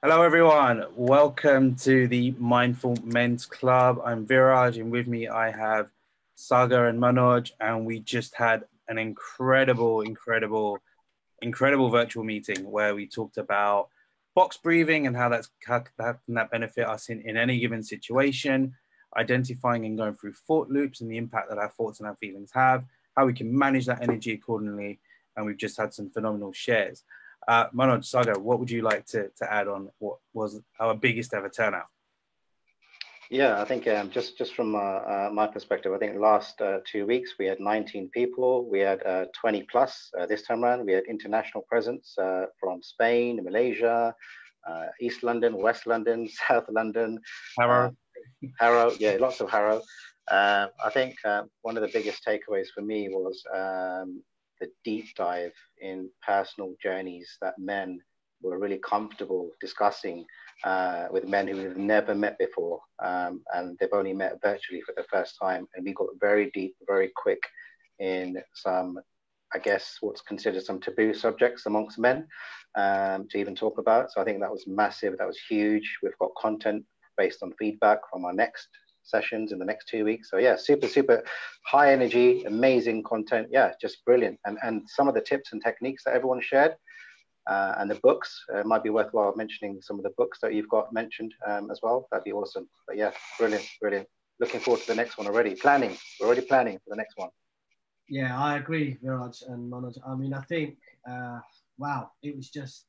Hello, everyone. Welcome to the Mindful Men's Club. I'm Viraj, and with me I have Saga and Manoj, and we just had an incredible virtual meeting where we talked about box breathing and how can that benefit us in any given situation, identifying and going through thought loops and the impact that our thoughts and our feelings have, how we can manage that energy accordingly, and we've just had some phenomenal shares. Manoj, Saga, what would you like to add on what was our biggest ever turnout? Yeah, I think just from my perspective, I think last 2 weeks we had 19 people. We had 20 plus this time around. We had international presence from Spain, Malaysia, East London, West London, South London, Harrow. Harrow. Yeah, lots of Harrow. I think one of the biggest takeaways for me was the deep dive in personal journeys that men were really comfortable discussing with men who have never met before, and they've only met virtually for the first time. And we got very deep, very quick in some, I guess, what's considered some taboo subjects amongst men to even talk about. So I think that was massive. That was huge. We've got content based on feedback from our next sessions in the next 2 weeks. So yeah, super high energy, amazing content. Yeah, just brilliant. And some of the tips and techniques that everyone shared, and the books, it might be worthwhile mentioning some of the books that you've got mentioned as well. That'd be awesome. But yeah, brilliant. Looking forward to the next one already. We're already planning for the next one. Yeah, I agree, Viraj and Manoj. I mean, I think, wow, it was just,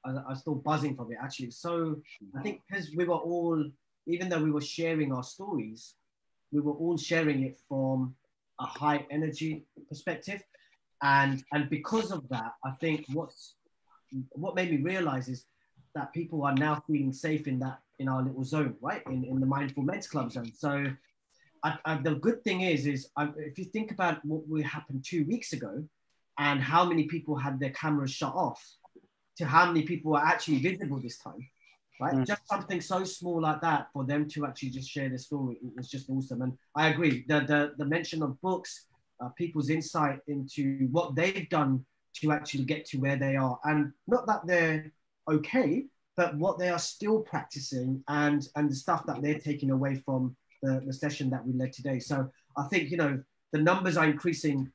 I was still buzzing from it, actually. So I think because we were all, even though we were sharing our stories, we were all sharing it from a high energy perspective. And because of that, I think what made me realize is that people are now feeling safe in our little zone, right? In the Mindful Men's Club zone. So the good thing is if you think about what would happen 2 weeks ago and how many people had their cameras shut off to how many people were actually visible this time, right? Just something so small like that for them to actually just share their story, it was just awesome. And I agree, the mention of books, people's insight into what they've done to actually get to where they are, and not that they're okay, but what they are still practicing and the stuff that they're taking away from the session that we led today. So I think, the numbers are increasing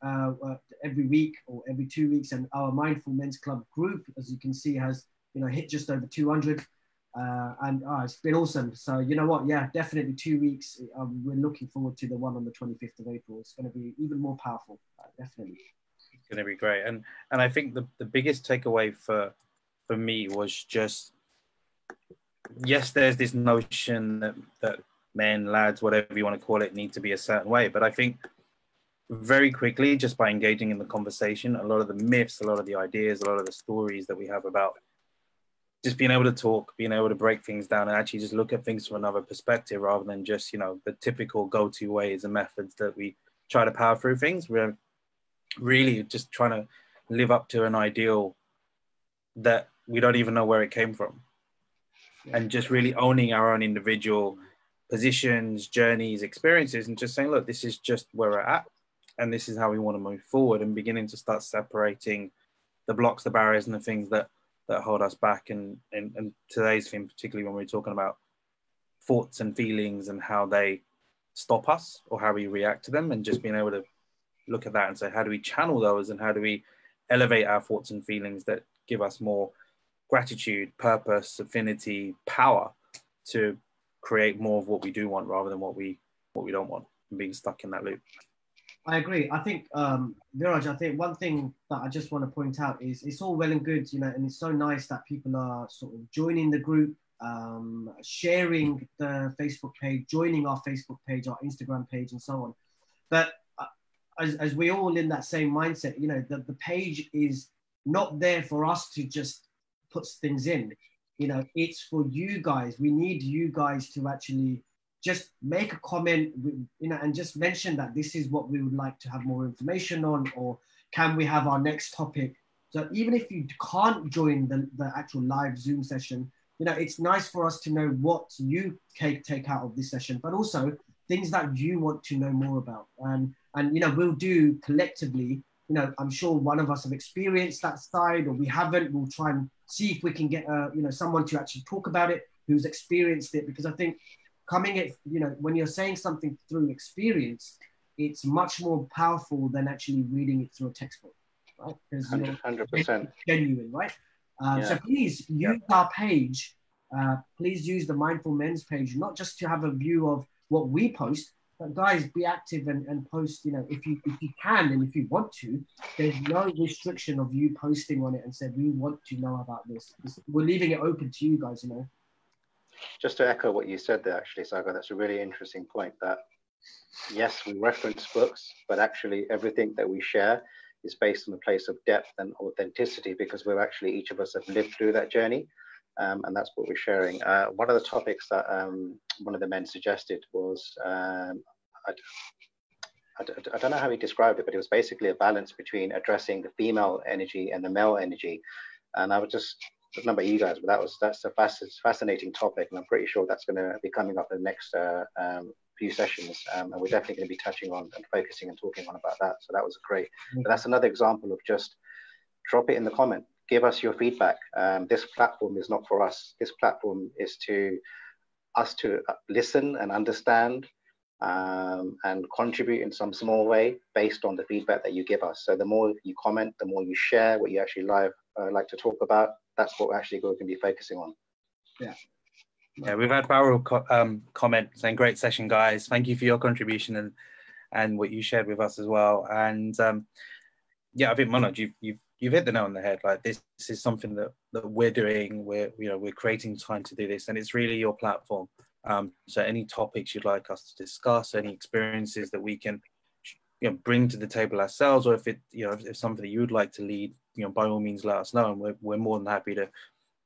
every week or every 2 weeks, and our Mindful Men's Club group, as you can see, has hit just over 200, and it's been awesome. So you know what, yeah, definitely 2 weeks. We're looking forward to the one on the 25th of April. It's going to be even more powerful, definitely. It's going to be great. And I think the biggest takeaway for me was just, yes, there's this notion that men, lads, whatever you want to call it, need to be a certain way. But I think very quickly, just by engaging in the conversation, a lot of the myths, a lot of the ideas, a lot of the stories that we have about just being able to talk, being able to break things down and actually just look at things from another perspective rather than just, the typical go-to ways and methods that we try to power through things. We're really just trying to live up to an ideal that we don't even know where it came from. And just really owning our own individual positions, journeys, experiences, and just saying, look, this is just where we're at, and this is how we want to move forward, and beginning to start separating the blocks, the barriers, and the things that hold us back. And today's theme, particularly when we're talking about thoughts and feelings and how they stop us or how we react to them, and just being able to look at that and say, how do we channel those, and how do we elevate our thoughts and feelings that give us more gratitude, purpose, affinity, power to create more of what we do want rather than what we don't want, and being stuck in that loop. I agree. I think, Viraj, I think one thing that I just want to point out is it's all well and good, and it's so nice that people are sort of joining the group, sharing the Facebook page, joining our Facebook page, our Instagram page, and so on. But as we're all in that same mindset, the page is not there for us to just put things in. It's for you guys. We need you guys to actually just make a comment, and just mention that this is what we would like to have more information on, or can we have our next topic? So even if you can't join the actual live Zoom session, it's nice for us to know what you take out of this session, but also things that you want to know more about. And we'll do collectively you know, I'm sure one of us have experienced that side, or we haven't. We'll try and see if we can get, you know, someone to actually talk about it who's experienced it, because I think coming it, you know, when you're saying something through experience, it's much more powerful than actually reading it through a textbook, right? Because 100%. Genuine, right? So please use our page. Please use the Mindful Men's page, not just to have a view of what we post, but guys, be active and post, you know, if you can and if you want to. There's no restriction of you posting on it and said, we want to know about this. We're leaving it open to you guys, you know. Just to echo what you said there, actually, Sagar, that's a really interesting point, that yes, we reference books, but actually everything that we share is based on a place of depth and authenticity, because we're actually, each of us have lived through that journey. And that's what we're sharing. One of the topics that one of the men suggested was, I don't know how he described it, but it was basically a balance between addressing the female energy and the male energy. And I don't know about you guys, but that's a fascinating topic, and I'm pretty sure that's going to be coming up in the next few sessions, and we're definitely going to be touching on and focusing and talking on about that. So that was great. But that's another example of just drop it in the comment. Give us your feedback. This platform is not for us. This platform is to us to listen and understand and contribute in some small way based on the feedback that you give us. So the more you comment, the more you share what you actually like to talk about, that's what we're actually going to be focusing on. Yeah, we've had Barrel comment saying, great session, guys. Thank you for your contribution and what you shared with us as well. And yeah, I think, Manoj, you've hit the nail on the head. Like, this is something that we're doing. We're creating time to do this, and it's really your platform. So any topics you'd like us to discuss, any experiences that we can bring to the table ourselves, or if it's something that you would like to lead, by all means let us know, and we're more than happy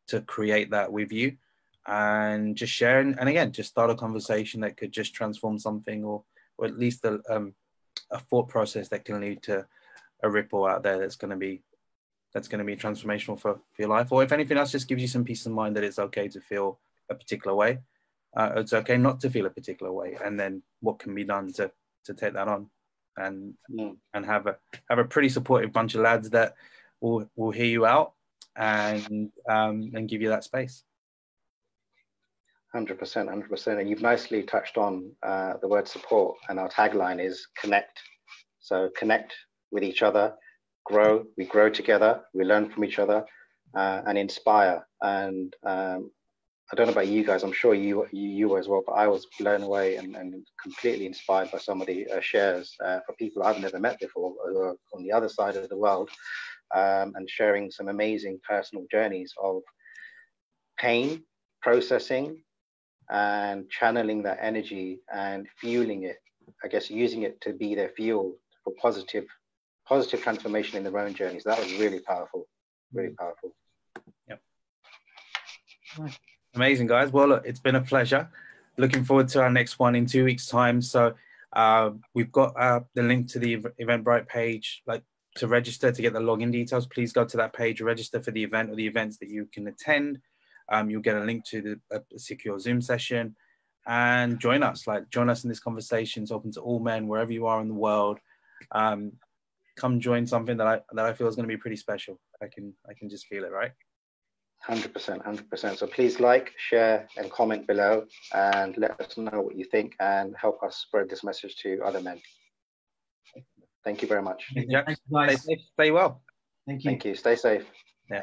to create that with you and just share, and again, just start a conversation that could just transform something, or at least a thought process that can lead to a ripple out there that's going to be transformational for your life. Or if anything else, just gives you some peace of mind that it's okay to feel a particular way. It's okay not to feel a particular way, and then what can be done to take that on and have a pretty supportive bunch of lads that will hear you out and give you that space. 100%. And you've nicely touched on the word support, and our tagline is connect. So connect with each other, grow. We grow together, we learn from each other, and inspire. And I don't know about you guys, I'm sure you were as well, but I was blown away and completely inspired by some of the shares for people I've never met before, who are on the other side of the world, and sharing some amazing personal journeys of pain, processing, and channeling that energy and fueling it, I guess, using it to be their fuel for positive transformation in their own journeys. That was really powerful. Yep. Amazing, guys. Well, look, it's been a pleasure. Looking forward to our next one in 2 weeks' time. So we've got the link to the Eventbrite page, like to register, to get the login details. Please go to that page, register for the event or the events that you can attend. You'll get a link to the secure Zoom session, and join us in this conversation. It's open to all men, wherever you are in the world. Come join something that I feel is going to be pretty special. I can just feel it, right? 100%. So please like, share, and comment below, and let us know what you think, and help us spread this message to other men. Thank you very much. Yeah. Stay safe, stay well. Thank you. Stay safe. Yeah.